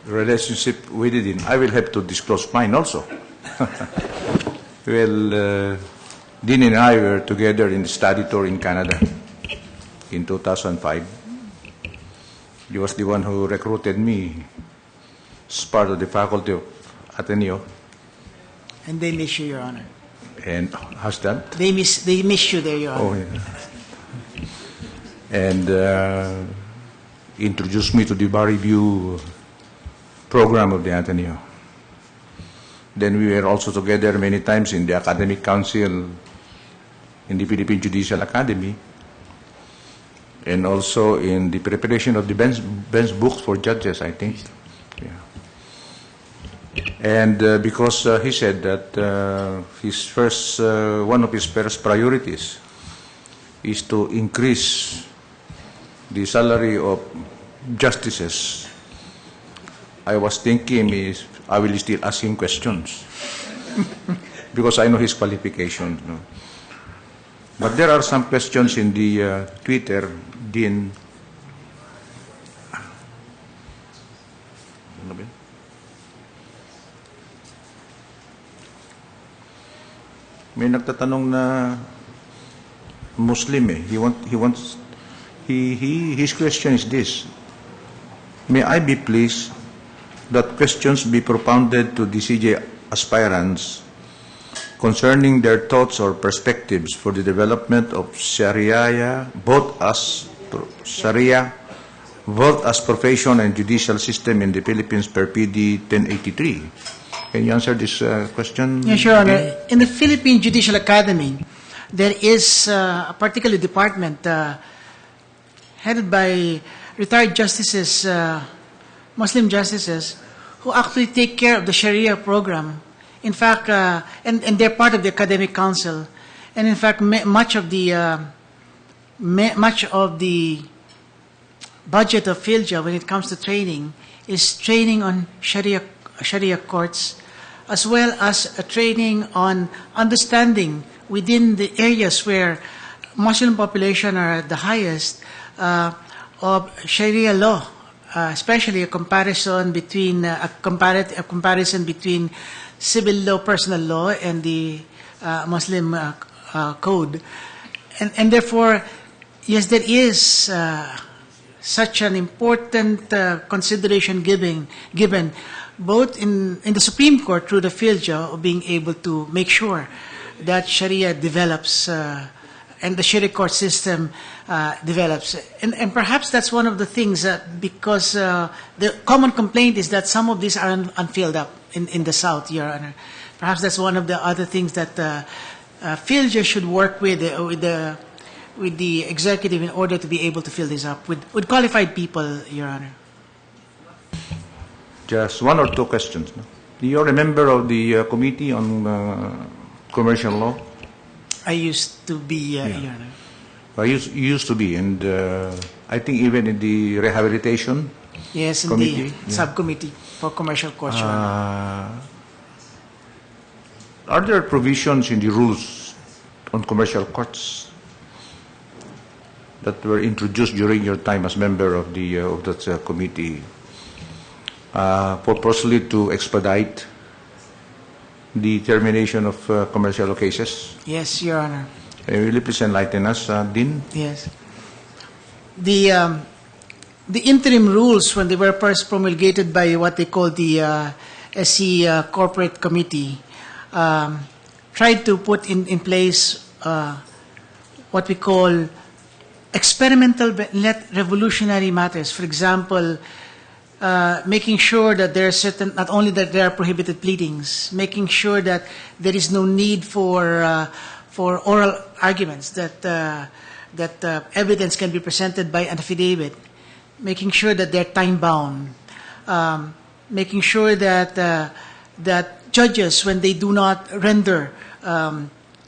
relationship with it, I will have to disclose mine also. Well, Dean and I were together in the study tour in Canada in 2005. He was the one who recruited me as part of the faculty of Ateneo. And they miss you, Your Honor. And how's that? They miss you there, Your Honor. Oh, yeah. And introduced me to the bar review program of the Ateneo. Then we were also together many times in the academic council in the Philippine Judicial Academy, and also in the preparation of the bench books for judges, I think. Yeah. And because he said that one of his first priorities is to increase the salary of justices, I was thinking I will still ask him questions because I know his qualifications. No? But there are some questions in the Twitter, Dean. May nagtatanong na Muslim eh. His question is this: may I be pleased that questions be propounded to the CJ aspirants concerning their thoughts or perspectives for the development of Sharia, both as profession and judicial system in the Philippines per PD 1083. Can you answer this question? Yes, Your Honor. In the Philippine Judicial Academy, there is a particular department headed by retired justices, Muslim justices, who actually take care of the Sharia program. In fact, and they're part of the academic council. And in fact, much of the budget of PhilJA when it comes to training is training on Sharia courts, as well as a training on understanding within the areas where Muslim population are the highest of Sharia law, especially a comparison between civil law, personal law, and the Muslim code, and therefore, yes, there is such an important consideration given both in the Supreme Court through the PhilJA of being able to make sure that Sharia develops and the Sharia court system develops. And perhaps that's one of the things because the common complaint is that some of these are unfilled up in the South, Your Honor. Perhaps that's one of the other things that PhilJA should work with the executive in order to be able to fill this up with qualified people, Your Honor. Just one or two questions. No? You're a member of the Committee on Commercial Law? I used to be, Your Honor. I used to be, and I think even in the Rehabilitation Yes, in Committee, the Subcommittee for Commercial Courts, Your Honor. Are there provisions in the rules on commercial courts that were introduced during your time as member of that committee purposely to expedite the termination of commercial cases? Yes, Your Honor. Will you please enlighten us, Dean? Yes. The interim rules, when they were first promulgated by what they call the SC Corporate Committee, tried to put in place what we call experimental but yet revolutionary matters. For example, making sure that there are certain, not only that there are prohibited pleadings, making sure that there is no need for oral arguments, that evidence can be presented by an affidavit, making sure that they're time-bound, making sure that judges, when they do not render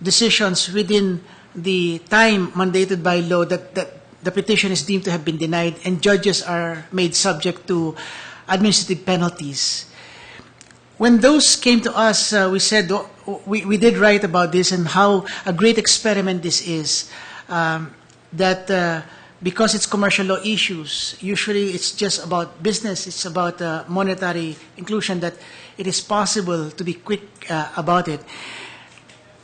decisions within the time mandated by law, that the petition is deemed to have been denied, and judges are made subject to administrative penalties. When those came to us, we said, we did write about this and how a great experiment this is, that because it's commercial law issues, usually it's just about business, it's about monetary inclusion, that it is possible to be quick about it.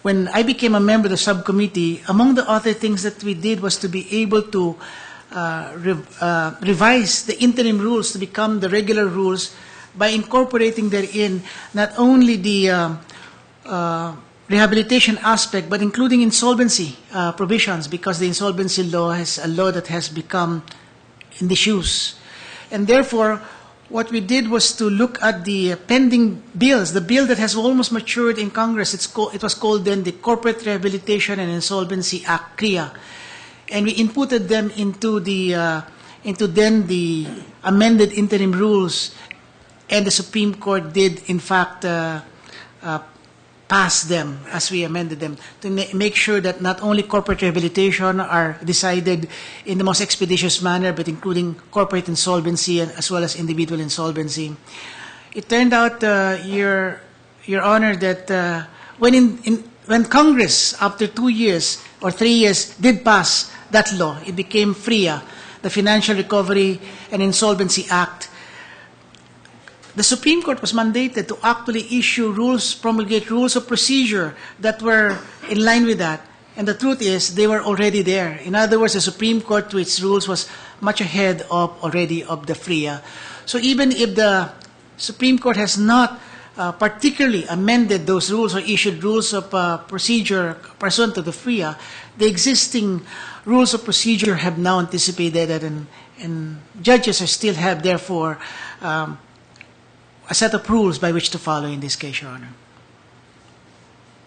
When I became a member of the subcommittee, among the other things that we did was to be able to revise the interim rules to become the regular rules by incorporating therein not only the rehabilitation aspect, but including insolvency provisions, because the insolvency law is a law that has become in disuse. And therefore, what we did was to look at the pending bills, the bill that has almost matured in Congress. It was called then the Corporate Rehabilitation and Insolvency Act, CREA. And we inputted them into then the amended interim rules, and the Supreme Court did, in fact, pass them as we amended them to make sure that not only corporate rehabilitation are decided in the most expeditious manner, but including corporate insolvency and as well as individual insolvency. It turned out, Your Honor, that when Congress, after 2 years or 3 years, did pass that law, it became FREA, the Financial Recovery and Insolvency Act. The Supreme Court was mandated to actually issue rules, promulgate rules of procedure that were in line with that. And the truth is, they were already there. In other words, the Supreme Court, to its rules, was much ahead of the FREA. So even if the Supreme Court has not particularly amended those rules or issued rules of procedure pursuant to the FREA, the existing rules of procedure have now anticipated that, and judges still have, therefore, a set of rules by which to follow in this case, Your Honor.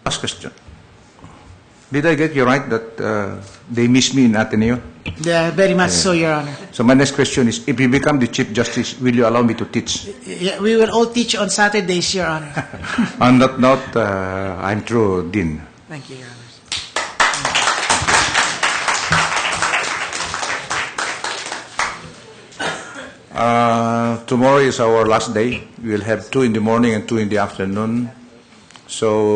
Last question. Did I get you right that they miss me in Ateneo? Very much so, Your Honor. So my next question is, if you become the Chief Justice, will you allow me to teach? Yeah, we will all teach on Saturdays, Your Honor. On that note, I'm through, Dean. Thank you, Your Honor. Tomorrow is our last day. We will have 2 in the morning and 2 in the afternoon. So